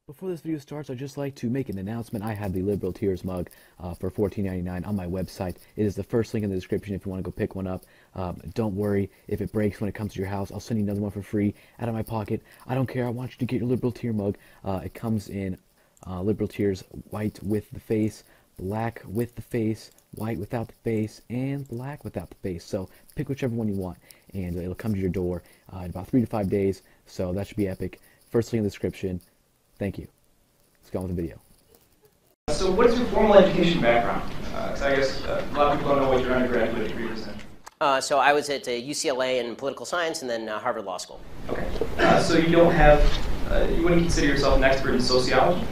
Before this video starts, I'd just like to make an announcement. I have the Liberal Tears mug for $14.99 on my website. It is the first link in the description if you want to go pick one up. Don't worry if it breaks when it comes to your house. I'll send you another one for free out of my pocket. I don't care. I want you to get your Liberal Tear mug. It comes in Liberal Tears white with the face, black with the face, white without the face, and black without the face. So pick whichever one you want, and it'll come to your door in about 3 to 5 days. So that should be epic. First link in the description. Thank you. Let's go on with the video. So what is your formal education background? Because I guess a lot of people don't know what your undergraduate degree was in. So I was at UCLA in political science and then Harvard Law School. Okay. So you don't have, you wouldn't consider yourself an expert in sociology?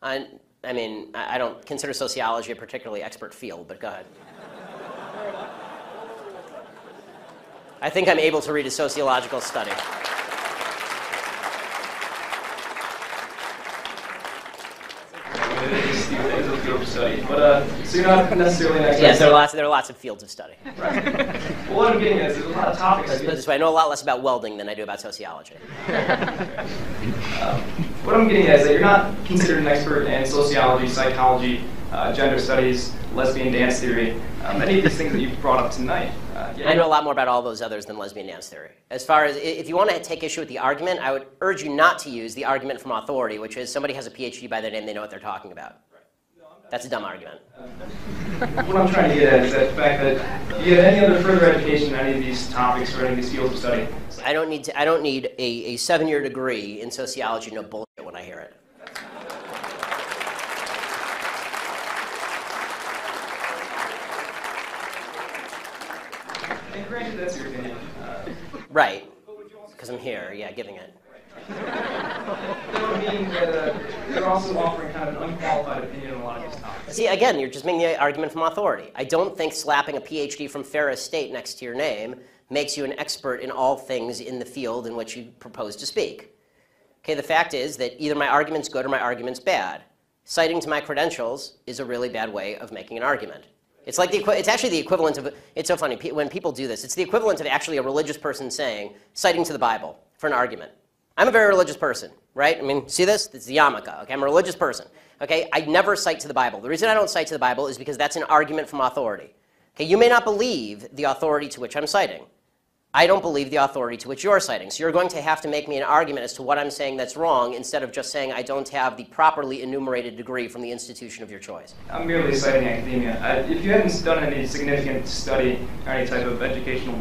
I mean, I don't consider sociology a particularly expert field, but go ahead. I think I'm able to read a sociological study. It is a field of study, but so you're not necessarily an expert. Yes, there are lots of fields of study. Right. Well, what I'm getting at is there's a lot of topics. Put it this way, I know a lot less about welding than I do about sociology. What I'm getting at is that you're not considered an expert in sociology, psychology, gender studies, lesbian dance theory, many of these things that you've brought up tonight. I know a lot more about all those others than lesbian dance theory. As far as, if you want to take issue with the argument, I would urge you not to use the argument from authority, which is somebody has a PhD by their name, they know what they're talking about. That's a dumb argument. What I'm trying to get at is that the fact that do you have any other further education in any of these topics or any of these fields of study? I don't need a 7-year degree in sociology to know bullshit when I hear it. And granted, that's your opinion. Right, because I'm here, yeah, giving it. That would mean that you're also offering kind of an unqualified opinion on a lot of these topics. See, again, you're just making the argument from authority. I don't think slapping a PhD from Ferris State next to your name makes you an expert in all things in the field in which you propose to speak. Okay, the fact is that either my argument's good or my argument's bad. Citing to my credentials is a really bad way of making an argument. It's like it's actually the equivalent of, it's so funny, when people do this, it's the equivalent of actually a religious person saying, citing to the Bible for an argument. I'm a very religious person, right? I mean, see this? This is the yarmulke, okay? I'm a religious person, okay? I never cite to the Bible. The reason I don't cite to the Bible is because that's an argument from authority. Okay, you may not believe the authority to which I'm citing. I don't believe the authority to which you're citing. So you're going to have to make me an argument as to what I'm saying that's wrong instead of just saying I don't have the properly enumerated degree from the institution of your choice. I'm merely citing academia. If you haven't done any significant study or any type of educational,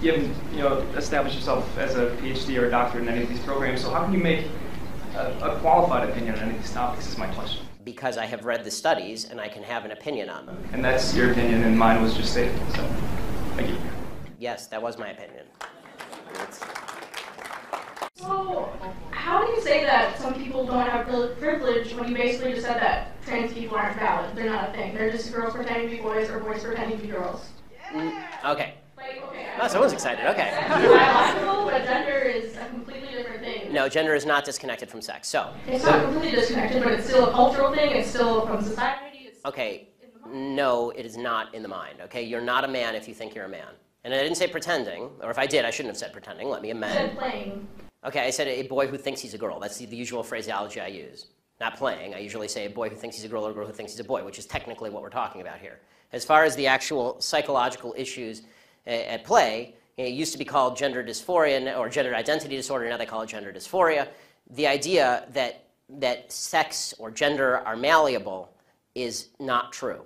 you haven't established yourself as a PhD or a doctorate in any of these programs, so how can you make a qualified opinion on any of these topics is my question. Because I have read the studies and I can have an opinion on them. And that's your opinion and mine was just stated, so thank you. Yes, that was my opinion. So, how do you say that some people don't have privilege when you basically just said that trans people aren't valid? They're not a thing. They're just girls pretending to be boys or boys pretending to be girls. Okay. Like, okay. Oh, someone's excited. Okay. It's biological, but gender is a completely different thing. No, gender is not disconnected from sex. So. It's not completely disconnected, but it's still a cultural thing. It's still from society. It's okay. No, it is not in the mind. Okay, you're not a man if you think you're a man. And I didn't say pretending, or if I did, I shouldn't have said pretending. Let me amend. You said playing. Okay, I said a boy who thinks he's a girl. That's the usual phraseology I use. Not playing. I usually say a boy who thinks he's a girl or a girl who thinks he's a boy, which is technically what we're talking about here. As far as the actual psychological issues at play, it used to be called gender dysphoria or gender identity disorder. Now they call it gender dysphoria. The idea that sex or gender are malleable is not true.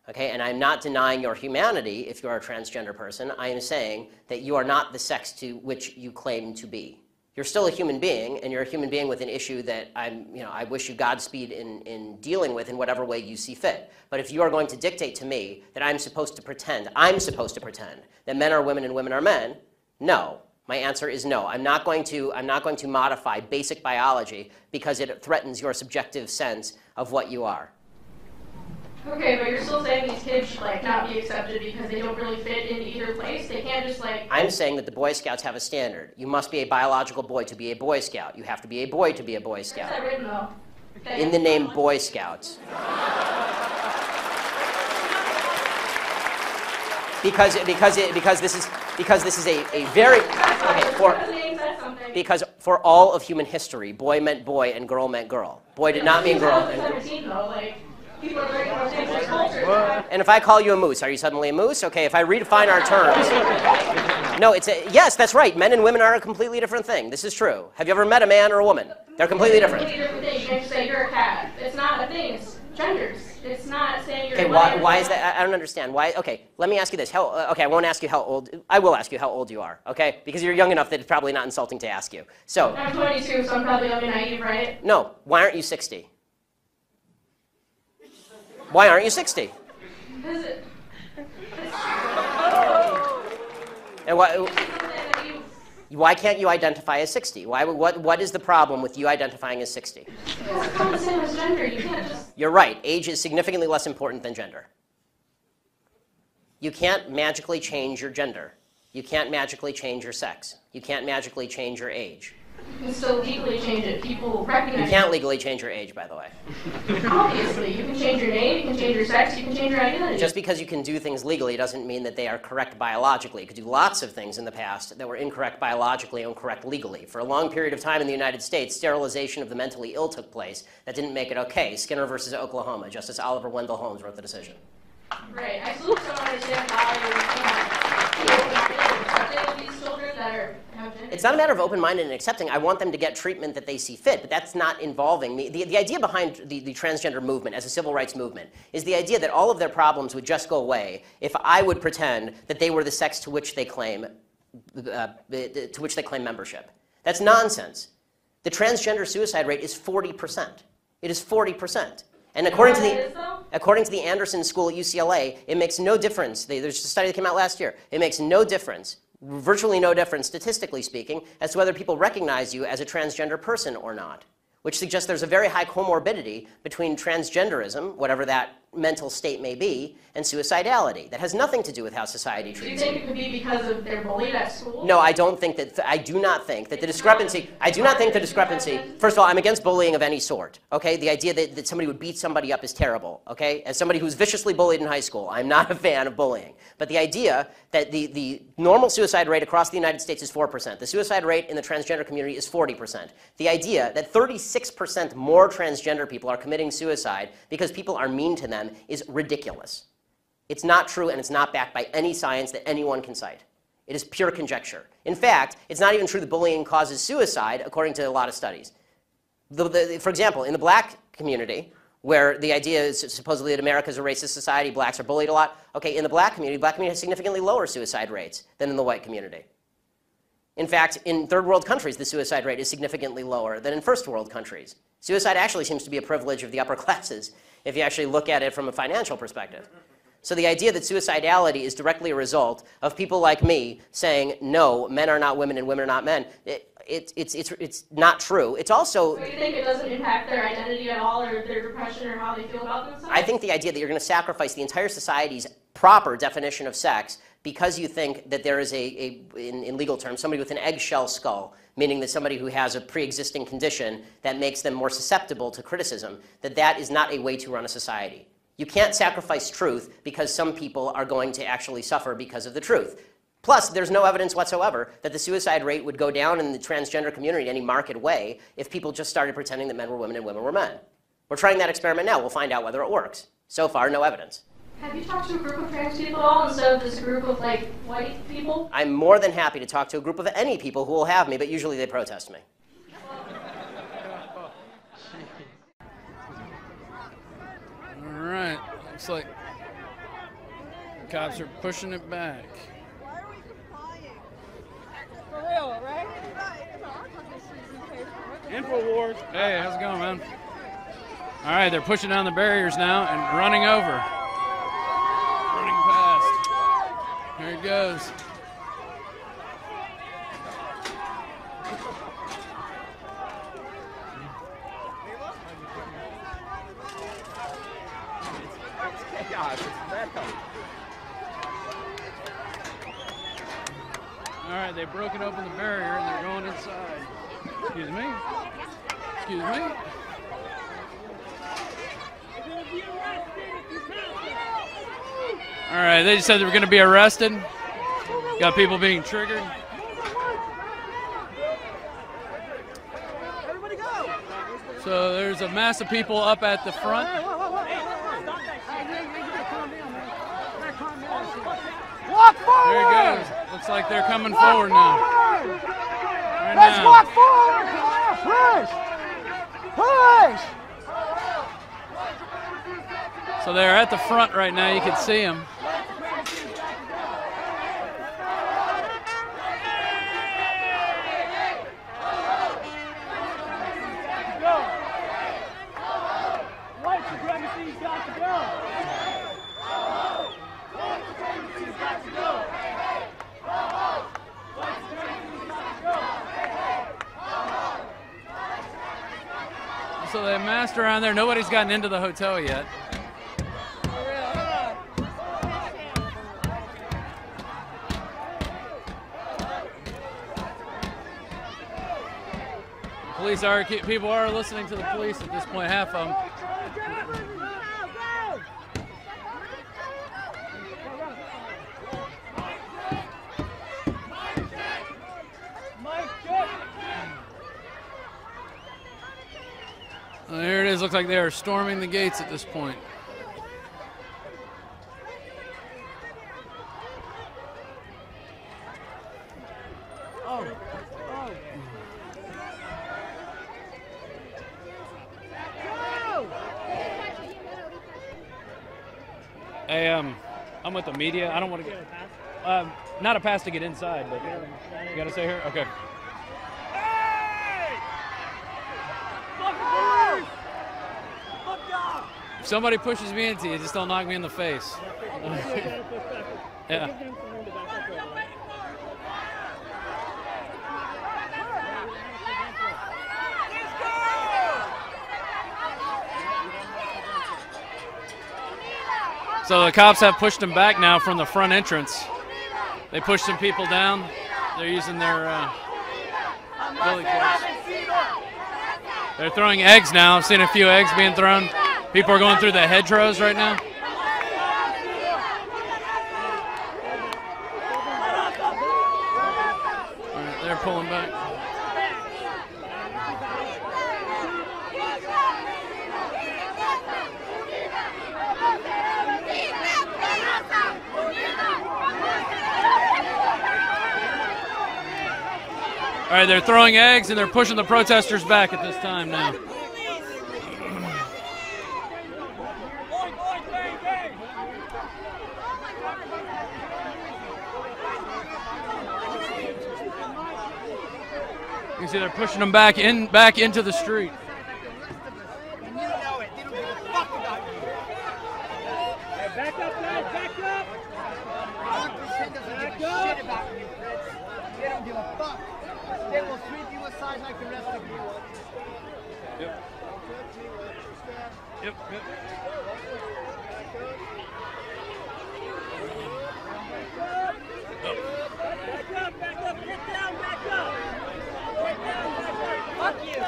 Okay, and I'm not denying your humanity if you're a transgender person. I am saying that you are not the sex to which you claim to be. You're still a human being, and you're a human being with an issue that I wish you Godspeed in dealing with in whatever way you see fit. But if you are going to dictate to me that I'm supposed to pretend that men are women and women are men, no. My answer is no. I'm not going to modify basic biology because it threatens your subjective sense of what you are. Okay, but you're still saying these kids should not be accepted because they don't really fit into either place? They can't just I'm saying that the Boy Scouts have a standard. You must be a biological boy to be a Boy Scout. You have to be a boy to be a Boy Scout. Where's that written though? Okay. In the name Boy Scouts. Because this is a very okay For all of human history, boy meant boy and girl meant girl. Boy did not mean girl. People are learning about things like culture. And if I call you a moose, are you suddenly a moose? Okay, if I redefine our terms. No, yes, that's right. Men and women are a completely different thing. This is true. Have you ever met a man or a woman? They're completely different. It's a completely different thing. You can't just say you're a cat. It's not a thing. It's genders. It's not saying you're okay, why is that? I don't understand. Why? Okay, let me ask you this. Okay, I won't ask you how old. I will ask you how old you are, okay? Because you're young enough that it's probably not insulting to ask you. So. I'm 22, so I'm probably young and naive, right? No. Why aren't you 60? Why aren't you 60? Because And why can't you identify as 60? What is the problem with you identifying as 60? it's not the same as gender. You can't just... You're right. Age is significantly less important than gender. You can't magically change your gender. You can't magically change your sex. You can't magically change your age. You can still legally change it. People recognize You can't legally change your age, by the way. Obviously. You can change your name, you can change your sex, you can change your identity. Just because you can do things legally doesn't mean that they are correct biologically. You could do lots of things in the past that were incorrect biologically and correct legally. For a long period of time in the United States, sterilization of the mentally ill took place. That didn't make it okay. Skinner versus Oklahoma. Justice Oliver Wendell Holmes wrote the decision. Right. I still don't understand why you're accepting these children that are... It's not a matter of open-minded and accepting. I want them to get treatment that they see fit, but that's not involving me. The idea behind the transgender movement as a civil rights movement is the idea that all of their problems would just go away if I would pretend that they were the sex to which they claim membership. That's nonsense. The transgender suicide rate is 40%. It is 40%. And according to the Anderson School at UCLA, it makes no difference. There's a study that came out last year. It makes no difference, virtually no difference, statistically speaking, as to whether people recognize you as a transgender person or not, which suggests there's a very high comorbidity between transgenderism, whatever that mental state may be, and suicidality. That has nothing to do with how society treats you. Do you think it could be because of they're bullied at school? No, I don't think that. I do not think that the discrepancy. I do not think the discrepancy. First of all, I'm against bullying of any sort. Okay, the idea that somebody would beat somebody up is terrible. Okay, as somebody who's viciously bullied in high school, I'm not a fan of bullying. But the idea that the normal suicide rate across the United States is 4%. The suicide rate in the transgender community is 40%. The idea that 36% more transgender people are committing suicide because people are mean to them is ridiculous. It's not true, and it's not backed by any science that anyone can cite. It is pure conjecture. In fact, it's not even true that bullying causes suicide, according to a lot of studies. For example, in the black community, where the idea is supposedly that America is a racist society, blacks are bullied a lot. Okay, in the black community has significantly lower suicide rates than in the white community. In fact, in third world countries, the suicide rate is significantly lower than in first world countries. Suicide actually seems to be a privilege of the upper classes, if you actually look at it from a financial perspective. So the idea that suicidality is directly a result of people like me saying, no, men are not women and women are not men, it's not true. It's also... So you think it doesn't impact their identity at all, or their depression, or how they feel about themselves? I think the idea that you're going to sacrifice the entire society's proper definition of sex because you think that there is in legal terms, somebody with an eggshell skull, meaning that somebody who has a pre-existing condition that makes them more susceptible to criticism, that is not a way to run a society. You can't sacrifice truth because some people are going to actually suffer because of the truth. Plus, there's no evidence whatsoever that the suicide rate would go down in the transgender community in any marked way if people just started pretending that men were women and women were men. We're trying that experiment now. We'll find out whether it works. So far, no evidence. Have you talked to a group of trans people at all instead of this group of, like, white people? I'm more than happy to talk to a group of any people who will have me, but usually they protest me. All right, looks like the cops are pushing it back. Why are we complying? For real, right? InfoWars. Hey, how's it going, man? All right, they're pushing down the barriers now and running over. Running past. There it goes. All right, they've broken open the barrier and they're going inside. Excuse me. Excuse me. All right, they just said they were going to be arrested. Got people being triggered. So there's a mass of people up at the front. Walk forward! There he goes. Looks like they're coming forward now. Right Let's now. walk forward! Push! Push! So they're at the front right now. You can see them. White supremacy's got to go! White supremacy's got to go! White supremacy's got to go! So they massed around there. Nobody's gotten into the hotel yet. Police are, people are listening to the police at this point, half of them. There it is, looks like they are storming the gates at this point. Hey, I'm with the media. I don't want to get not a pass to get inside, but you gotta stay here. Okay. If somebody pushes me into you, just don't knock me in the face. Yeah. So the cops have pushed him back now from the front entrance. They pushed some people down. They're using their billy clubs. They're throwing eggs now. I've seen a few eggs being thrown. People are going through the hedgerows right now. All right, they're pulling back. All right, they're throwing eggs and they're pushing the protesters back at this time now. You see, they're pushing them back into the street. And you know it. They don't give a fuck about you. Back up, guys. Back up. 100% doesn't give a shit about you, Fritz. They don't give a fuck. They will sweep you aside like the rest of you. Yep. Yep. Yep. Back up. Get down. Back up. Fuck you.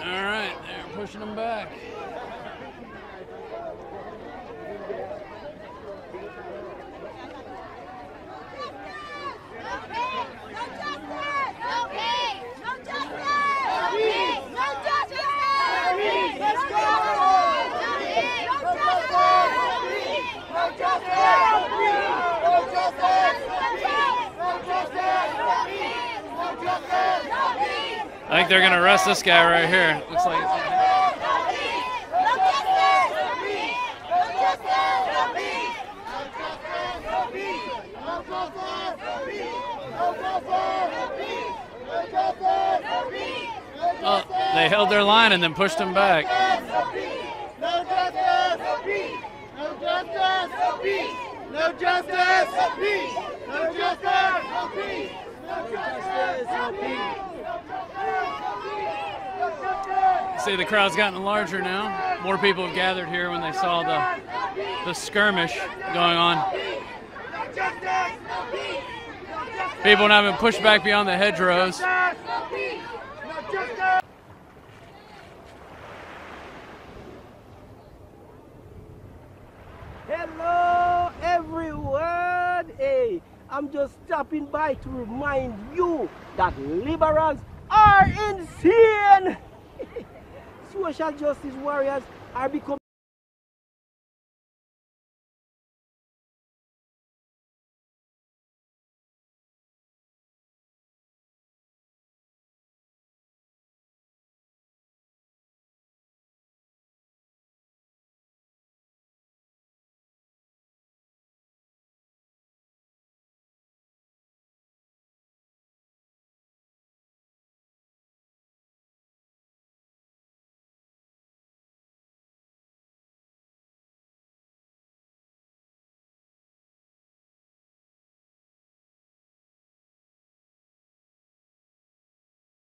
All right, they're pushing them back. I think they're going to arrest this guy right here. Looks like it's oh, they held their line and then pushed him back. No justice! No justice! No justice! No justice! No justice! See, the crowd's gotten larger now. More people have gathered here when they saw the skirmish going on. People now have been pushed back beyond the hedgerows. Hello everyone! Hey, I'm just stopping by to remind you that liberals are insane! Social justice warriors are becoming